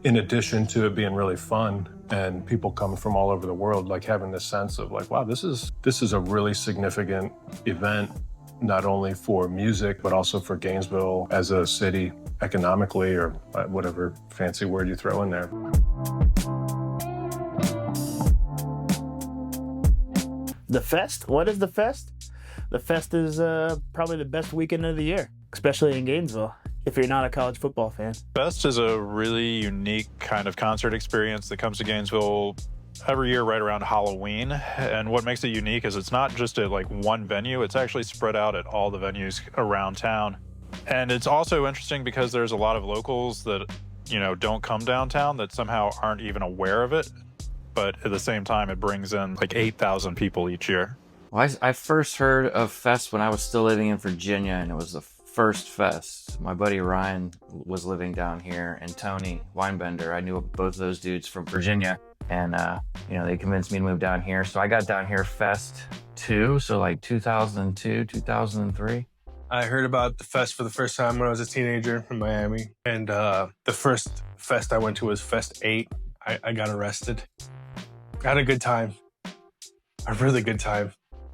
In addition to it being really fun and people coming from all over the world, like having this sense of like, wow, this is a really significant event, not only for music, but also for Gainesville as a city economically, or whatever fancy word you throw in there. The Fest? What is the Fest? The Fest is probably the best weekend of the year, especially in Gainesville, if you're not a college football fan. Fest is a really unique kind of concert experience that comes to Gainesville every year right around Halloween. And what makes it unique is it's not just at like one venue, it's actually spread out at all the venues around town. And it's also interesting because there's a lot of locals that, don't come downtown that somehow aren't even aware of it. But at the same time, it brings in like 8,000 people each year. Well, I first heard of Fest when I was still living in Virginia, and it was the first Fest. My buddy Ryan was living down here, and Tony Weinbender. I knew both of those dudes from Virginia, and they convinced me to move down here. So I got down here Fest 2, so like 2002, 2003. I heard about the Fest for the first time when I was a teenager in Miami, and the first Fest I went to was Fest 8. I got arrested. I had a good time. A really good time.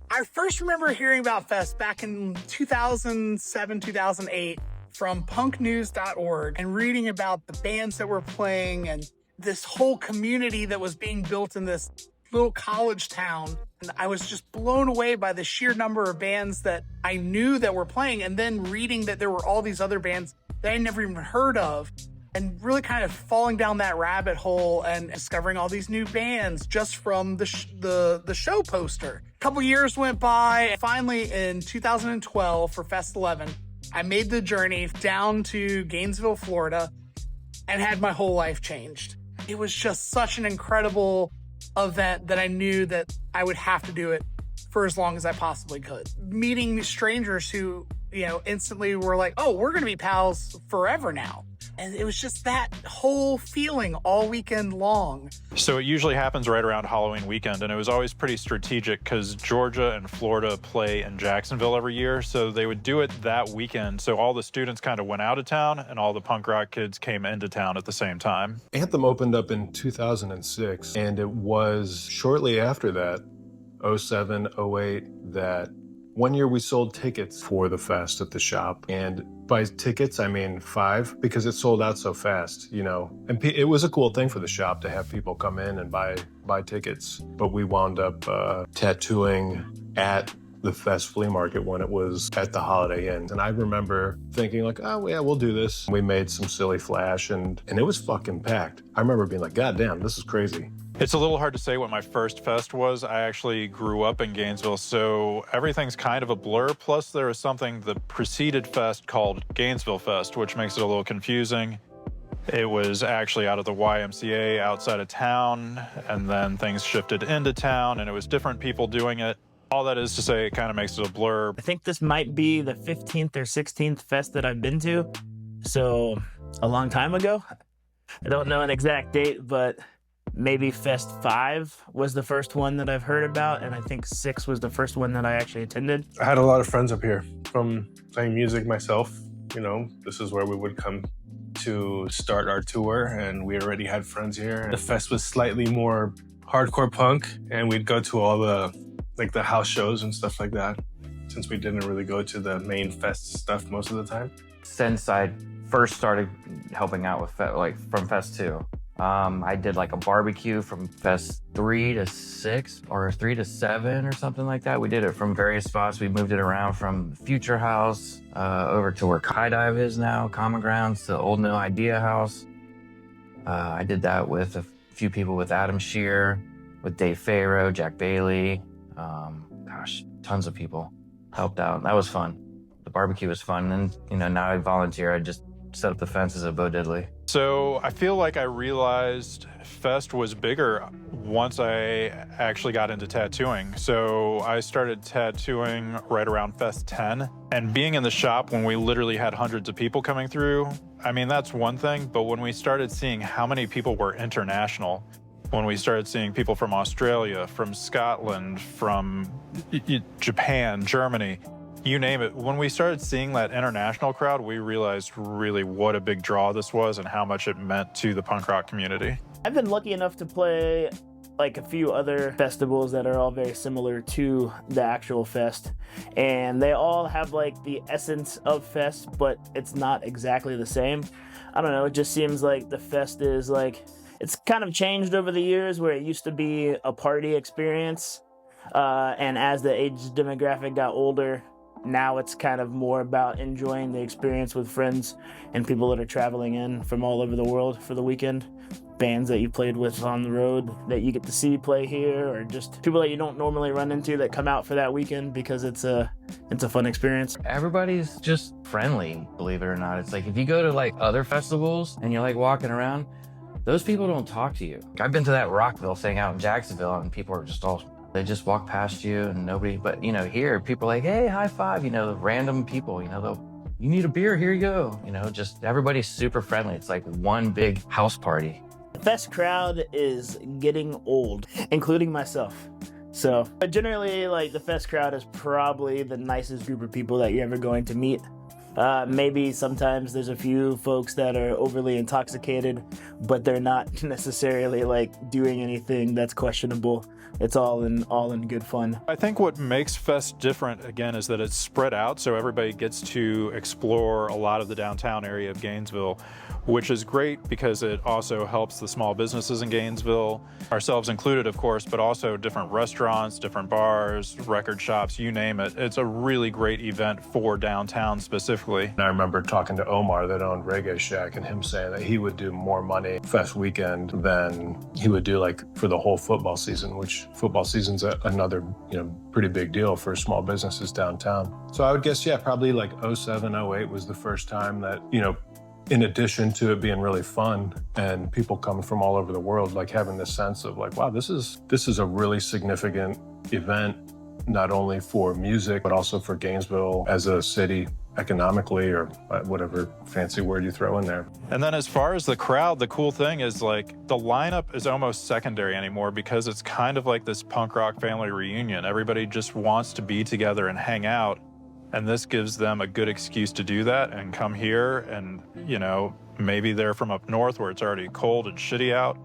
I first remember hearing about Fest back in 2007, 2008 from punknews.org and reading about the bands that were playing and this whole community that was being built in this little college town. And I was just blown away by the sheer number of bands that I knew that were playing, and then reading that there were all these other bands that I never even heard of, and really kind of falling down that rabbit hole and discovering all these new bands just from the show poster. A couple years went by. Finally, in 2012 for Fest 11, I made the journey down to Gainesville, Florida, and had my whole life changed. It was just such an incredible event that I knew that I would have to do it for as long as I possibly could. Meeting strangers who, instantly were like, oh, we're going to be pals forever now. And it was just that whole feeling all weekend long. So it usually happens right around Halloween weekend, and it was always pretty strategic because Georgia and Florida play in Jacksonville every year. So they would do it that weekend. So all the students kind of went out of town, and all the punk rock kids came into town at the same time. Anthem opened up in 2006, and it was shortly after that, 07, 08, that one year we sold tickets for the Fest at the shop. And by tickets, I mean 5, because it sold out so fast, And it was a cool thing for the shop to have people come in and buy tickets. But we wound up tattooing at the Fest flea market when it was at the Holiday Inn. And I remember thinking like, oh yeah, we'll do this. We made some silly flash and it was fucking packed. I remember being like, God damn, this is crazy. It's a little hard to say what my first Fest was. I actually grew up in Gainesville, so everything's kind of a blur. Plus, there was something that preceded Fest called Gainesville Fest, which makes it a little confusing. It was actually out of the YMCA outside of town, and then things shifted into town, and it was different people doing it. All that is to say, it kind of makes it a blur. I think this might be the 15th or 16th Fest that I've been to, so a long time ago. I don't know an exact date, but maybe Fest 5 was the first one that I've heard about, and I think 6 was the first one that I actually attended. I had a lot of friends up here from playing music myself. This is where we would come to start our tour, and we already had friends here. The Fest was slightly more hardcore punk, and we'd go to all the house shows and stuff like that, since we didn't really go to the main Fest stuff most of the time. Since I first started helping out with from Fest 2, I did like a barbecue from Fest 3 to 6 or 3 to 7 or something like that. We did it from various spots. We moved it around from Future House over to where High Dive is now, Common Grounds, to Old No Idea House. I did that with a few people, with Adam Shear, with Dave Farrow, Jack Bailey. Tons of people helped out. That was fun. The barbecue was fun. And, now I volunteer. I just set up the fences at Bo Diddley. So I feel like I realized Fest was bigger once I actually got into tattooing. So I started tattooing right around Fest 10. And being in the shop when we literally had hundreds of people coming through, I mean, that's one thing. But when we started seeing how many people were international, when we started seeing people from Australia, from Scotland, from Japan, Germany, You name it. When we started seeing that international crowd, we realized really what a big draw this was and how much it meant to the punk rock community. I've been lucky enough to play like a few other festivals that are all very similar to the actual fest, and they all have like the essence of fest, but it's not exactly the same. I don't know, it just seems like the fest is like, it's kind of changed over the years, where it used to be a party experience, and as the age demographic got older, now it's kind of more about enjoying the experience with friends and people that are traveling in from all over the world for the weekend. Bands that you played with on the road that you get to see play here, or just people that you don't normally run into that come out for that weekend because it's a fun experience. Everybody's just friendly, believe it or not. It's like if you go to like other festivals and you're like walking around, those people don't talk to you. I've been to that Rockville thing out in Jacksonville, and people are just they just walk past you and nobody, but you know, here people are like, hey, high five, you know, random people, you know, you need a beer, here you go. You know, just everybody's super friendly. It's like one big house party. The fest crowd is getting old, including myself. So, but generally, like, the fest crowd is probably the nicest group of people that you're ever going to meet. Maybe sometimes there's a few folks that are overly intoxicated, but they're not necessarily like doing anything that's questionable. It's all in good fun. I think what makes Fest different, again, is that it's spread out, so everybody gets to explore a lot of the downtown area of Gainesville, which is great because it also helps the small businesses in Gainesville, ourselves included, of course, but also different restaurants, different bars, record shops, you name it. It's a really great event for downtown specifically. And I remember talking to Omar that owned Reggae Shack, and him saying that he would do more money Fest weekend than he would do like for the whole football season, which football season's another, you know, pretty big deal for small businesses downtown. So I would guess, yeah, probably like 07, 08 was the first time that, you know, in addition to it being really fun and people coming from all over the world, like having this sense of like, wow, this is a really significant event, not only for music, but also for Gainesville as a city economically, or whatever fancy word you throw in there. And then as far as the crowd, the cool thing is like the lineup is almost secondary anymore because it's kind of like this punk rock family reunion. Everybody just wants to be together and hang out. And this gives them a good excuse to do that and come here. And, you know, maybe they're from up north where it's already cold and shitty out.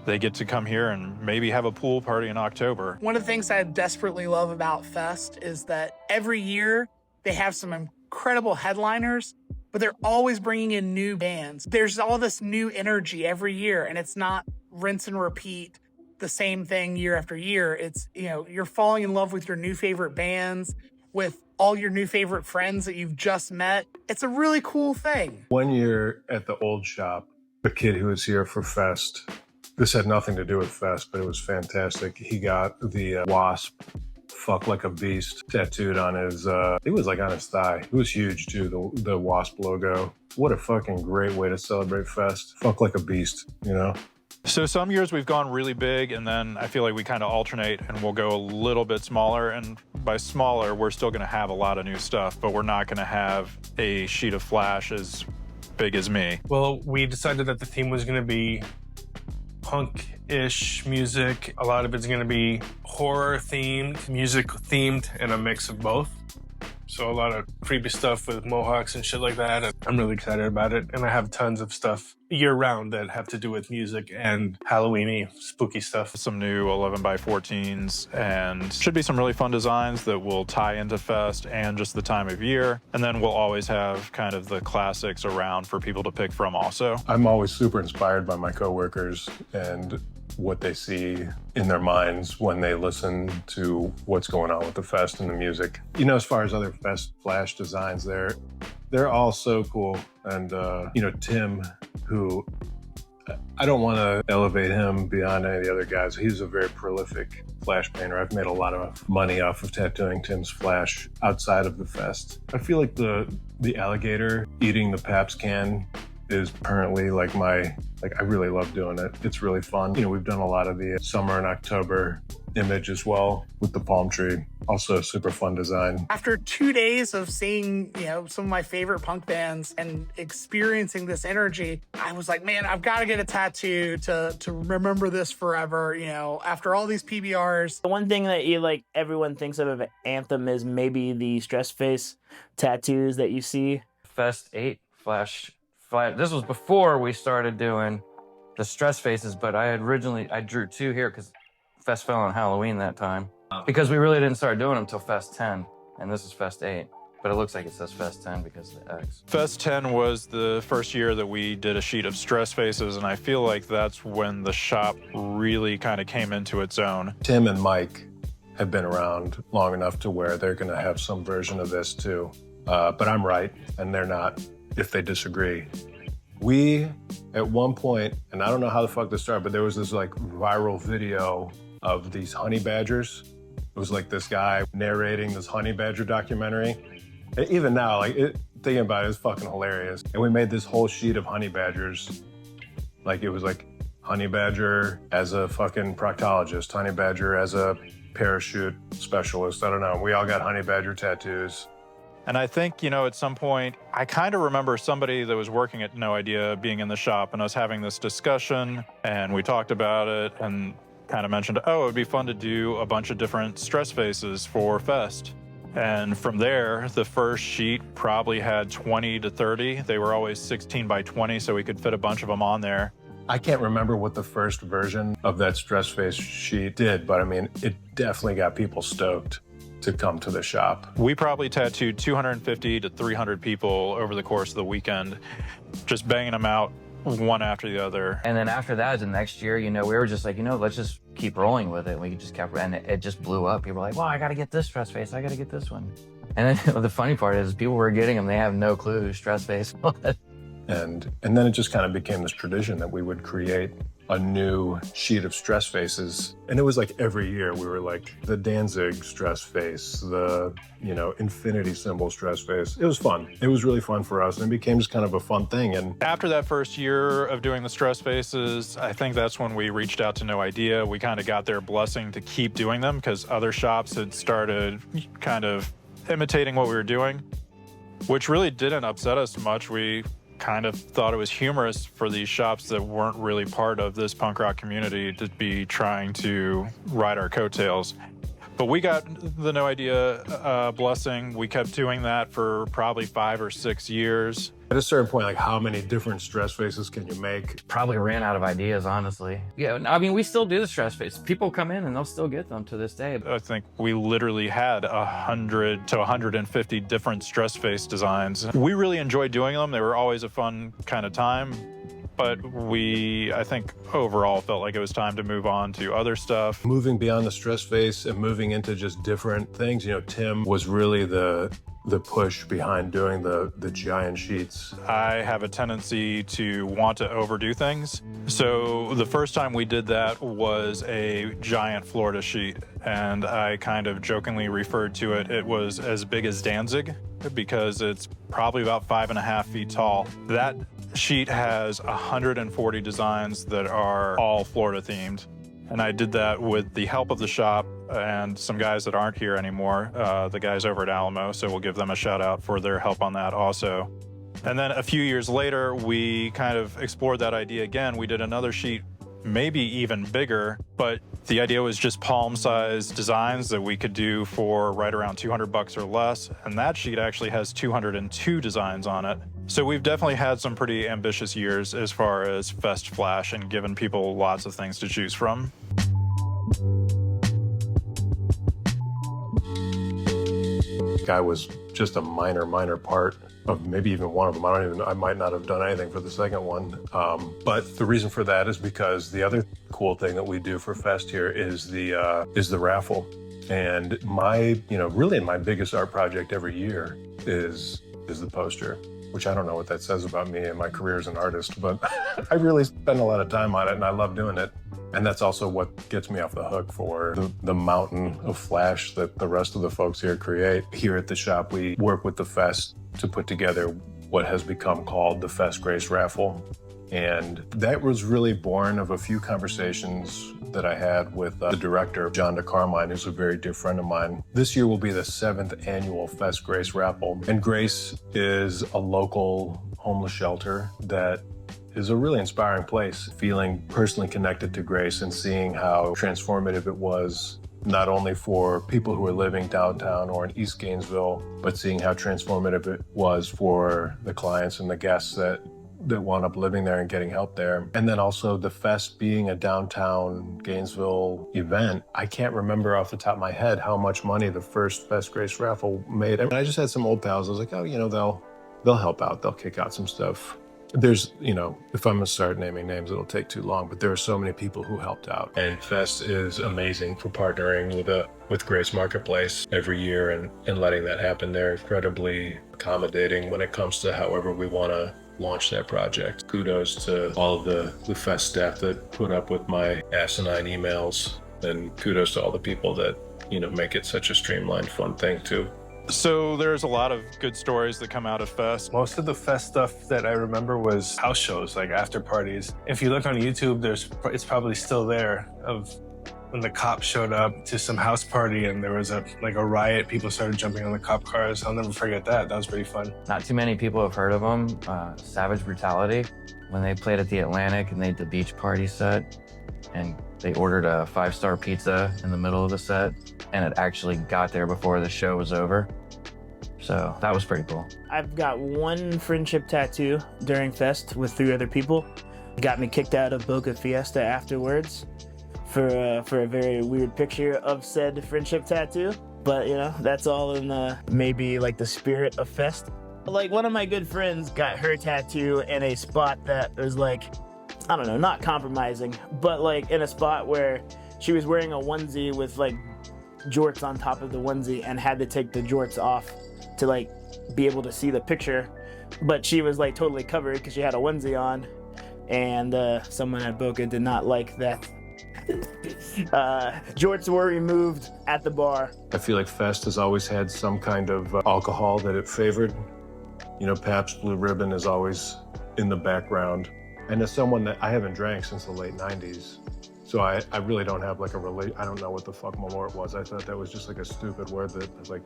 They get to come here and maybe have a pool party in October. One of the things I desperately love about Fest is that every year they have some incredible headliners, but they're always bringing in new bands. There's all this new energy every year, and it's not rinse and repeat the same thing year after year. It's, you know, you're falling in love with your new favorite bands, with all your new favorite friends that you've just met. It's a really cool thing. One year at the old shop, the kid who was here for Fest, this had nothing to do with Fest, but it was fantastic. He got the Wasp "Fuck Like a Beast" tattooed on his, it was like on his thigh. It was huge too, the Wasp logo. What a fucking great way to celebrate Fest. Fuck like a beast, you know? So some years we've gone really big, and then I feel like we kind of alternate and we'll go a little bit smaller. And by smaller, we're still going to have a lot of new stuff, but we're not going to have a sheet of flash as big as me. Well, we decided that the theme was going to be punk-ish music. A lot of it's going to be horror-themed, music-themed, and a mix of both. So a lot of creepy stuff with mohawks and shit like that. I'm really excited about it. And I have tons of stuff year-round that have to do with music and Halloween-y, spooky stuff. Some new 11x14s, and should be some really fun designs that will tie into Fest and just the time of year. And then we'll always have kind of the classics around for people to pick from also. I'm always super inspired by my coworkers and what they see in their minds when they listen to what's going on with the Fest and the music. You know, as far as other Fest flash designs, they're all so cool. And, you know, Tim, who I don't want to elevate him beyond any of the other guys. He's a very prolific flash painter. I've made a lot of money off of tattooing Tim's flash outside of the Fest. I feel like the alligator eating the Pabst can is currently like I really love doing it. It's really fun. You know, we've done a lot of the summer and October image as well with the palm tree. Also super fun design. After 2 days of seeing, some of my favorite punk bands and experiencing this energy, I was like, man, I've got to get a tattoo to remember this forever, after all these PBRs. The one thing that everyone thinks of Anthem is maybe the stress face tattoos that you see. Fest 8 Flash. This was before we started doing the stress faces, but I drew 2 here because Fest fell on Halloween that time. Because we really didn't start doing them until Fest 10, and this is Fest 8. But it looks like it says Fest 10 because of the X. Fest 10 was the first year that we did a sheet of stress faces, and I feel like that's when the shop really kind of came into its own. Tim and Mike have been around long enough to where they're going to have some version of this too. But I'm right, and they're not, if they disagree. We, at one point, and I don't know how the fuck this started, but there was this viral video of these honey badgers. It was like this guy narrating this honey badger documentary. And even now, thinking about it, it's fucking hilarious. And we made this whole sheet of honey badgers. It was honey badger as a fucking proctologist, honey badger as a parachute specialist. I don't know. We all got honey badger tattoos. And I think, at some point, I kind of remember somebody that was working at No Idea being in the shop and us having this discussion, and we talked about it and kind of mentioned, it would be fun to do a bunch of different stress faces for Fest. And from there, the first sheet probably had 20 to 30. They were always 16 by 20, so we could fit a bunch of them on there. I can't remember what the first version of that stress face sheet did, but I mean, it definitely got people stoked to come to the shop. We probably tattooed 250 to 300 people over the course of the weekend, just banging them out one after the other. And then after that, the next year, we were just like, let's just keep rolling with it. We just kept, and it just blew up. People were like, well, I got to get this stress face. I got to get this one. And then the funny part is people were getting them. They have no clue who stress face was. And then it just kind of became this tradition that we would create a new sheet of stress faces. And it was every year we were the Danzig stress face, the, infinity symbol stress face. It was fun. It was really fun for us, and it became just kind of a fun thing. And after that first year of doing the stress faces, I think that's when we reached out to No Idea. We kind of got their blessing to keep doing them because other shops had started kind of imitating what we were doing, which really didn't upset us much. We kind of thought it was humorous for these shops that weren't really part of this punk rock community to be trying to ride our coattails. But we got the No Idea blessing. We kept doing that for probably 5 or 6 years. At a certain point, how many different stress faces can you make? Probably ran out of ideas, honestly. Yeah, I mean, we still do the stress face. People come in and they'll still get them to this day. I think we literally had 100 to 150 different stress face designs. We really enjoyed doing them. They were always a fun kind of time. But I think, overall felt like it was time to move on to other stuff. Moving beyond the stress face and moving into just different things. Tim was really the push behind doing the giant sheets. I have a tendency to want to overdo things. So the first time we did that was a giant Florida sheet, and I kind of jokingly referred to it. It was as big as Danzig because it's probably about 5.5 feet tall. That sheet has 140 designs that are all Florida themed. And I did that with the help of the shop and some guys that aren't here anymore, the guys over at Alamo, so we'll give them a shout out for their help on that also. And then a few years later, we kind of explored that idea again. We did another sheet, maybe even bigger, but the idea was just palm-sized designs that we could do for right around $200 or less, and that sheet actually has 202 designs on it. So we've definitely had some pretty ambitious years as far as Fest Flash and given people lots of things to choose from. Guy was just a minor part of maybe even one of them. I might not have done anything for the second one. But the reason for that is because the other cool thing that we do for Fest here is the raffle. And really my biggest art project every year is the poster, which I don't know what that says about me and my career as an artist, but I really spend a lot of time on it and I love doing it. And that's also what gets me off the hook for the mountain of flash that the rest of the folks here create. Here at the shop, we work with the Fest to put together what has become called the Fest Grace Raffle. And that was really born of a few conversations that I had with the director, John DeCarmine, who's a very dear friend of mine. This year will be the 7th annual Fest Grace Raffle. And Grace is a local homeless shelter that is a really inspiring place. Feeling personally connected to Grace and seeing how transformative it was, not only for people who are living downtown or in East Gainesville, but seeing how transformative it was for the clients and the guests that wound up living there and getting help there. And then also the Fest being a downtown Gainesville event. I can't remember off the top of my head how much money the first Fest Grace Raffle made. And I just had some old pals. I was like, oh, they'll help out. They'll kick out some stuff. There's, if I'm gonna start naming names, it'll take too long, but there are so many people who helped out. And Fest is amazing for partnering with Grace Marketplace every year and letting that happen. They're incredibly accommodating when it comes to however we wanna launch that project. Kudos to all of the Fest staff that put up with my asinine emails, and kudos to all the people that, make it such a streamlined, fun thing too. So there's a lot of good stories that come out of Fest. Most of the Fest stuff that I remember was house shows, like after parties. If you look on YouTube, it's probably still there of when the cops showed up to some house party and there was a riot. People started jumping on the cop cars. I'll never forget that. That was pretty fun. Not too many people have heard of them. Savage Brutality, when they played at the Atlantic and they did the beach party set, and they ordered a 5-star pizza in the middle of the set, and it actually got there before the show was over. So that was pretty cool. I've got one friendship tattoo during Fest with 3 other people. It got me kicked out of Boca Fiesta afterwards for a very weird picture of said friendship tattoo. But that's all in maybe the spirit of Fest. One of my good friends got her tattoo in a spot that was I don't know, not compromising, but in a spot where she was wearing a onesie with jorts on top of the onesie and had to take the jorts off to be able to see the picture. But she was totally covered because she had a onesie on, and someone at Boca did not like that. Jorts were removed at the bar. I feel like Fest has always had some kind of alcohol that it favored. Pabst Blue Ribbon is always in the background. And as someone that I haven't drank since the late 90s, so I really don't have I don't know what the fuck Malort was. I thought that was just a stupid word that I was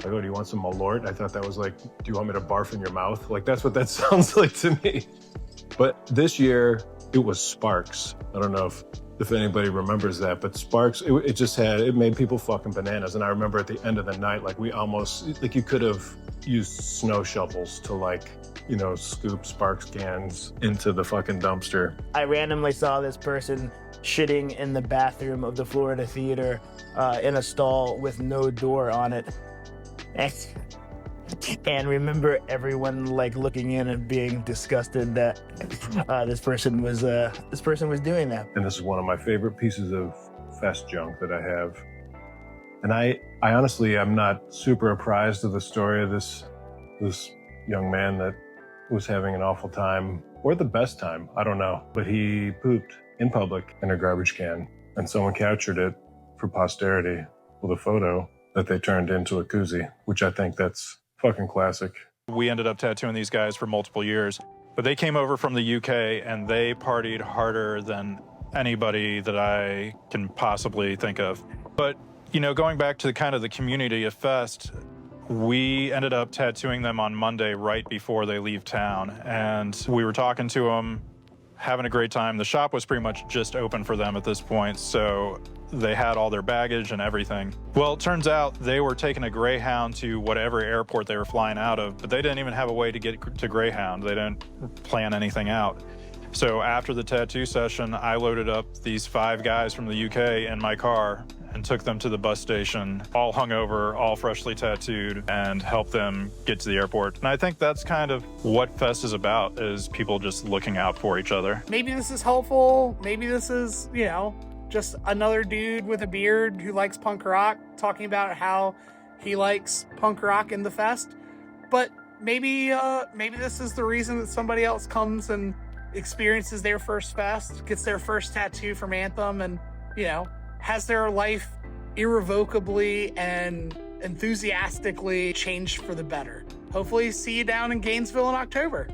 oh, do you want some Malort? I thought that was do you want me to barf in your mouth? That's what that sounds like to me. But this year, it was Sparks. I don't know if anybody remembers that, but Sparks, it made people fucking bananas. And I remember at the end of the night, we almost, you could have used snow shovels to scoop Sparks cans into the fucking dumpster. I randomly saw this person shitting in the bathroom of the Florida Theater in a stall with no door on it. And remember everyone looking in and being disgusted that this person was doing that. And this is one of my favorite pieces of Fest junk that I have. And I honestly, I'm not super apprised of the story of this young man that was having an awful time, or the best time, I don't know. But he pooped in public in a garbage can, and someone captured it for posterity with a photo that they turned into a koozie, which I think that's fucking classic. We ended up tattooing these guys for multiple years, but they came over from the UK and they partied harder than anybody that I can possibly think of. But, going back to the community of Fest, we ended up tattooing them on Monday right before they leave town. And we were talking to them, having a great time. The shop was pretty much just open for them at this point, so they had all their baggage and everything. Well, it turns out they were taking a Greyhound to whatever airport they were flying out of, but they didn't even have a way to get to Greyhound. They didn't plan anything out. So after the tattoo session, I loaded up these 5 guys from the UK in my car and took them to the bus station, all hungover, all freshly tattooed, and helped them get to the airport. And I think that's kind of what Fest is about, is people just looking out for each other. Maybe this is helpful. Maybe this is, just another dude with a beard who likes punk rock talking about how he likes punk rock in the Fest. But maybe this is the reason that somebody else comes and experiences their first Fest, gets their first tattoo from Anthem, and, has their life irrevocably and enthusiastically changed for the better. hopefully see you down in Gainesville in October.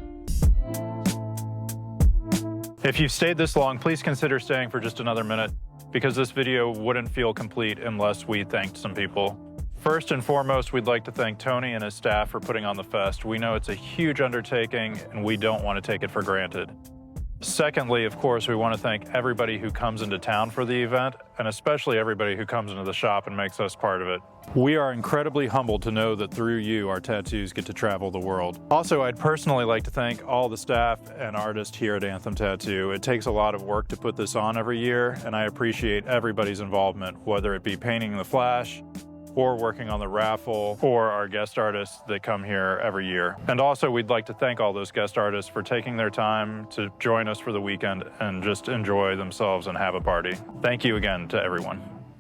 If you've stayed this long, please consider staying for just another minute, because this video wouldn't feel complete unless we thanked some people. First and foremost, we'd like to thank Tony and his staff for putting on the fest. We know it's a huge undertaking, and we don't want to take it for granted. Secondly, of course, we want to thank everybody who comes into town for the event, and especially everybody who comes into the shop and makes us part of it. We are incredibly humbled to know that through you, our tattoos get to travel the world. Also, I'd personally like to thank all the staff and artists here at Anthem Tattoo. It takes a lot of work to put this on every year, and I appreciate everybody's involvement, whether it be painting the flash, or working on the raffle, or our guest artists that come here every year. And also, we'd like to thank all those guest artists for taking their time to join us for the weekend and just enjoy themselves and have a party. Thank you again to everyone.